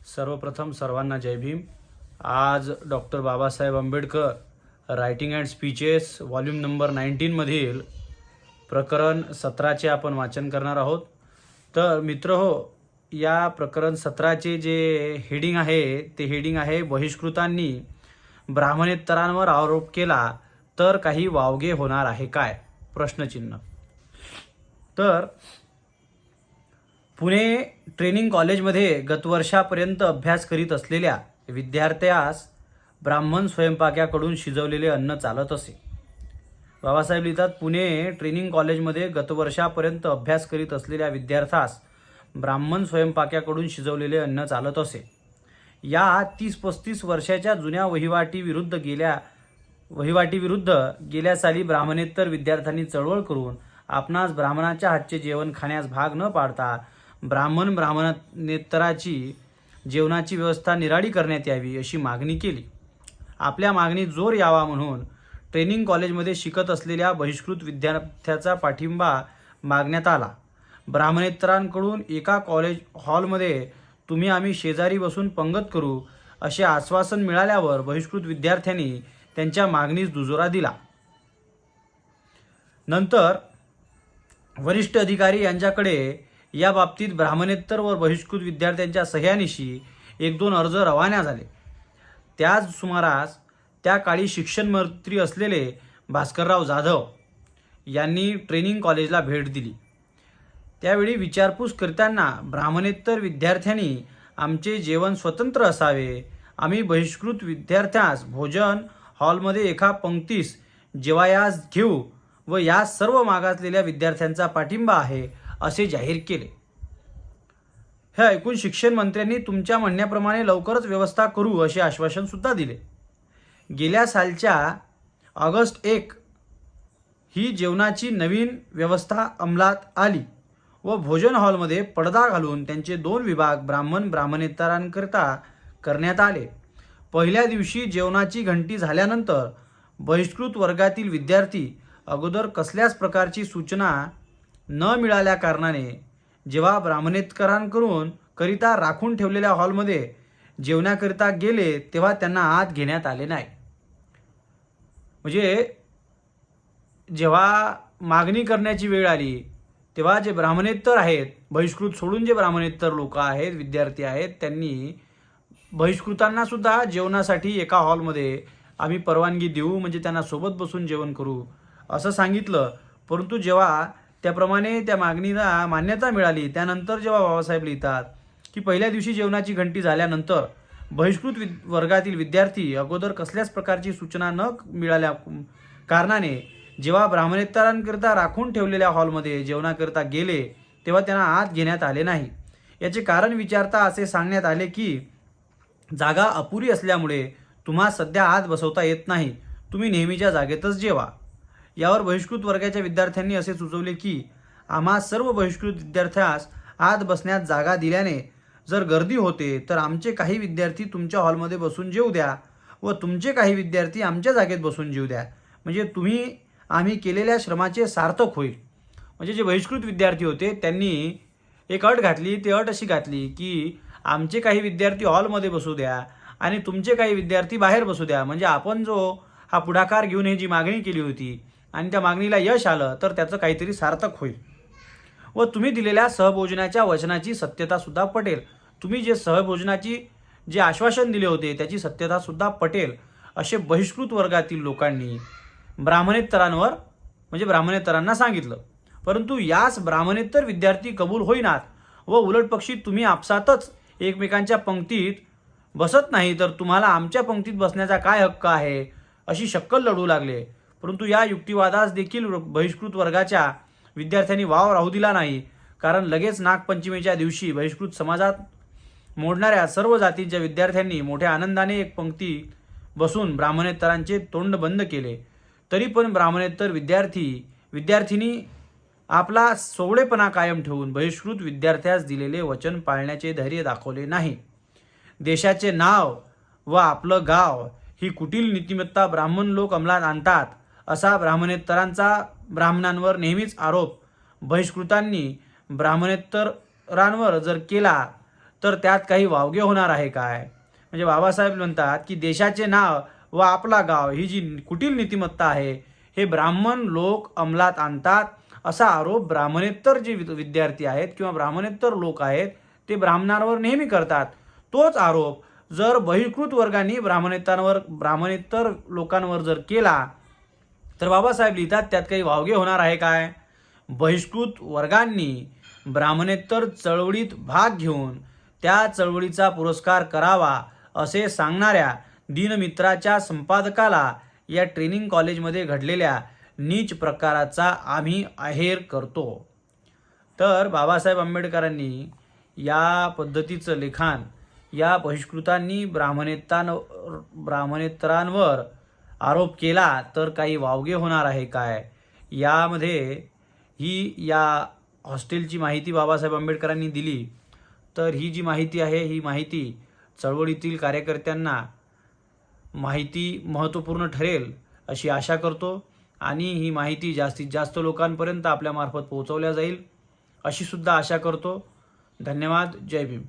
सर्वप्रथम सर्वांना जय भीम। आज doctor Babasaheb Ambedkar writing and speeches volume number 19 मधील प्रकरण 17चे आपण वाचन करणार आहोत। तर मित्र हो, या प्रकरण 17चे जे हेडिंग आहे ते हेडिंग आहे बहिष्कृतांनी ब्राह्मणेतरांवर आरोप केला तर काही वावगे होणार आहे काय, प्रश्नचिन्ह। तर पुणे ट्रेनिंग कॉलेजमध्ये गतवर्षापर्यंत अभ्यास करीत असलेल्या विद्यार्थ्यास ब्राह्मण स्वयंपाक्याकडून शिजवलेले अन्न चालत असे। बाबासाहेब लिहितात, पुणे ट्रेनिंग कॉलेजमध्ये गतवर्षापर्यंत अभ्यास करीत असलेल्या विद्यार्थ्यास ब्राह्मण स्वयंपाक्याकडून शिजवलेले अन्न चालत असे। या 30-35 वर्षाच्या जुन्या वहिवाटीविरुद्ध गेल्या साली ब्राह्मणेतर विद्यार्थ्यांनी चळवळ करून आपणास ब्राह्मणाच्या हातचे जेवण खाण्यास भाग न पाडता ब्राह्मणेतराची जेवणाची व्यवस्था निराळी करण्यात यावी अशी मागणी केली। आपल्या मागणीत जोर यावा म्हणून ट्रेनिंग कॉलेजमध्ये शिकत असलेल्या बहिष्कृत विद्यार्थ्याचा पाठिंबा मागण्यात आला। ब्राह्मणेतरांकडून एका कॉलेज हॉलमध्ये तुम्ही आम्ही शेजारी बसून पंगत करू असे आश्वासन मिळाल्यावर बहिष्कृत विद्यार्थ्यांनी त्यांच्या मागणीस दुजोरा दिला। नंतर वरिष्ठ अधिकारी यांच्याकडे या बाबतीत ब्राह्मणेतर व बहिष्कृत विद्यार्थ्यांच्या सह्यानिशी 1-2 अर्ज रवाना झाले। त्याच सुमारास त्या काळी शिक्षण मंत्री असलेले भास्करराव जाधव यांनी ट्रेनिंग कॉलेजला भेट दिली। त्यावेळी विचारपूस करताना ब्राह्मणेतर विद्यार्थ्यांनी आमचे जेवण स्वतंत्र असावे, आम्ही बहिष्कृत विद्यार्थ्यास भोजन हॉलमध्ये एका पंक्तीस जेवायास घेऊ व या सर्व मागासलेल्या विद्यार्थ्यांचा पाठिंबा आहे असे जाहीर केले। हे ऐकून शिक्षण मंत्र्यांनी तुमच्या म्हणण्याप्रमाणे लवकरच व्यवस्था करू असे आश्वासन सुद्धा दिले। गेल्या सालच्या ऑगस्ट 1 ही जेवणाची नवीन व्यवस्था अंमलात आली व भोजन हॉलमध्ये पडदा घालून त्यांचे 2 विभाग ब्राह्मणेतरांकरिता करण्यात आले। पहिल्या दिवशी जेवणाची घंटी झाल्यानंतर बहिष्कृत वर्गातील विद्यार्थी अगोदर कसल्याच प्रकारची सूचना न मिळाल्या कारणाने जेव्हा ब्राह्मणेतरांकडून करिता राखून ठेवलेल्या हॉलमध्ये जेवण्याकरिता गेले तेव्हा त्यांना आत घेण्यात आले नाही। म्हणजे जेव्हा मागणी करण्याची वेळ आली तेव्हा जे ब्राह्मणेतर आहेत, बहिष्कृत सोडून जे ब्राह्मणेतर लोक आहेत, विद्यार्थी आहेत, त्यांनी बहिष्कृतांना सुद्धा जेवणासाठी एका हॉलमध्ये आम्ही परवानगी देऊ, म्हणजे त्यांना सोबत बसून जेवण करू असं सांगितलं। परंतु जेव्हा त्याप्रमाणे त्या मागणीला मान्यता मिळाली त्यानंतर जेव्हा बाबासाहेब लिहितात की पहिल्या दिवशी जेवणाची घंटी झाल्यानंतर बहिष्कृत वर्गातील विद्यार्थी अगोदर कसल्याच प्रकारची सूचना न मिळाल्या कारणाने जेव्हा ब्राह्मणेतरांकरिता राखून ठेवलेल्या हॉलमध्ये जेवणाकरिता गेले तेव्हा त्यांना आत घेण्यात आले नाही। याचे कारण विचारता असे सांगण्यात आले की जागा अपुरी असल्यामुळे तुम्हा सध्या आत बसवता येत नाही, तुम्ही नेहमीच्या जागेतच जेवा। यावर बहिष्कृत वर्गाच्या विद्यार्थ्यांनी असे सुचवले की आम्हा सर्व बहिष्कृत विद्यार्थ्यास आत बसण्यात जागा दिल्याने जर गर्दी होते तर आमचे काही विद्यार्थी तुमच्या हॉलमध्ये बसून जेवू द्या व तुमचे काही विद्यार्थी आमच्या जागेत बसून जेवू द्या, म्हणजे तुम्ही आम्ही केलेल्या श्रमाचे सार्थक होईल। म्हणजे जे बहिष्कृत विद्यार्थी होते त्यांनी एक अट घातली, ती अट अशी घातली की आमचे काही विद्यार्थी हॉलमध्ये बसू द्या आणि तुमचे काही विद्यार्थी बाहेर बसू द्या, म्हणजे आपण जो हा पुढाकार घेऊन ही जी मागणी केली होती आणि त्या मागणीला यश आलं तर त्याचं काहीतरी सार्थक होईल व तुम्ही दिलेल्या सहभोजनाच्या वचनाची सत्यता सुद्धा पटेल, तुम्ही जे सहभोजनाची जे आश्वासन दिले होते त्याची सत्यता सुद्धा पटेल असे बहिष्कृत वर्गातील लोकांनी ब्राह्मणेतरांवर म्हणजे ब्राह्मणेतरांना सांगितलं। परंतु यास ब्राह्मणेतर विद्यार्थी कबूल होईनात व उलटपक्षी तुम्ही आपसातच एकमेकांच्या पंक्तीत बसत नाही तर तुम्हाला आमच्या पंक्तीत बसण्याचा काय हक्क आहे अशी शक्कल लढू लागले। परंतु या युक्तिवादास देखील बहिष्कृत वर्गाच्या विद्यार्थ्यांनी वाव राहू दिला नाही, कारण लगेच नागपंचमीच्या दिवशी बहिष्कृत समाजात मोडणाऱ्या सर्व जातींच्या विद्यार्थ्यांनी मोठ्या आनंदाने एक पंक्ती बसून ब्राह्मणेतरांचे तोंड बंद केले। तरी पण ब्राह्मणेतर विद्यार्थिनी आपला सोवळेपणा कायम ठेवून बहिष्कृत विद्यार्थ्यास दिलेले वचन पाळण्याचे धैर्य दाखवले नाही। देशाचे नाव व आपलं गाव ही कुटील नीतिमत्ता ब्राह्मण लोक अंमलात आणतात असा ब्राह्मणेतरांचा ब्राह्मणांवर नेहमीच आरोप बहिष्कृतांनी ब्राह्मणेतरांवर जर केला तर त्यात काही वावगे होणार आहे काय? म्हणजे बाबासाहेब म्हणतात की देशाचे नाव व आपला गाव ही जी कुटील नीतिमत्ता आहे हे ब्राह्मण लोक अंमलात आणतात, असा आरोप ब्राह्मणेतर जे विद्यार्थी आहेत किंवा ब्राह्मणेतर लोक आहेत ते ब्राह्मणांवर नेहमी करतात. तोच आरोप जर बहिष्कृत वर्गांनी ब्राह्मणेतर लोकांवर जर केला तर बाबासाहेब लिहितात त्यात काही वावगे होणार आहे काय? बहिष्कृत वर्गांनी ब्राह्मणेतर चळवळीत भाग घेऊन त्या चळवळीचा पुरस्कार करावा असे सांगणाऱ्या दिनमित्राच्या संपादकाला या ट्रेनिंग कॉलेजमध्ये घडलेल्या नीच प्रकाराचा आम्ही आहेर करतो. तर बाबासाहेब आंबेडकरांनी या पद्धतीचं लिखाण या बहिष्कृतांनी ब्राह्मणेतरांवर आरोप केला तर काही वावगे होणार आहे काय? यामध्ये या हॉस्टेलची माहिती बाबासाहेब आंबेडकरांनी दिली. तर ही जी माहिती आहे ही माहिती चळवळीतील कार्यकर्त्यांना महत्त्वपूर्ण ठरेल अशी आशा करतो आणि ही माहिती जास्तीत जास्त लोकांपर्यंत आपल्यामार्फत पोहोचवल्या जाईल अशी सुद्धा आशा करतो. धन्यवाद. जय भीम.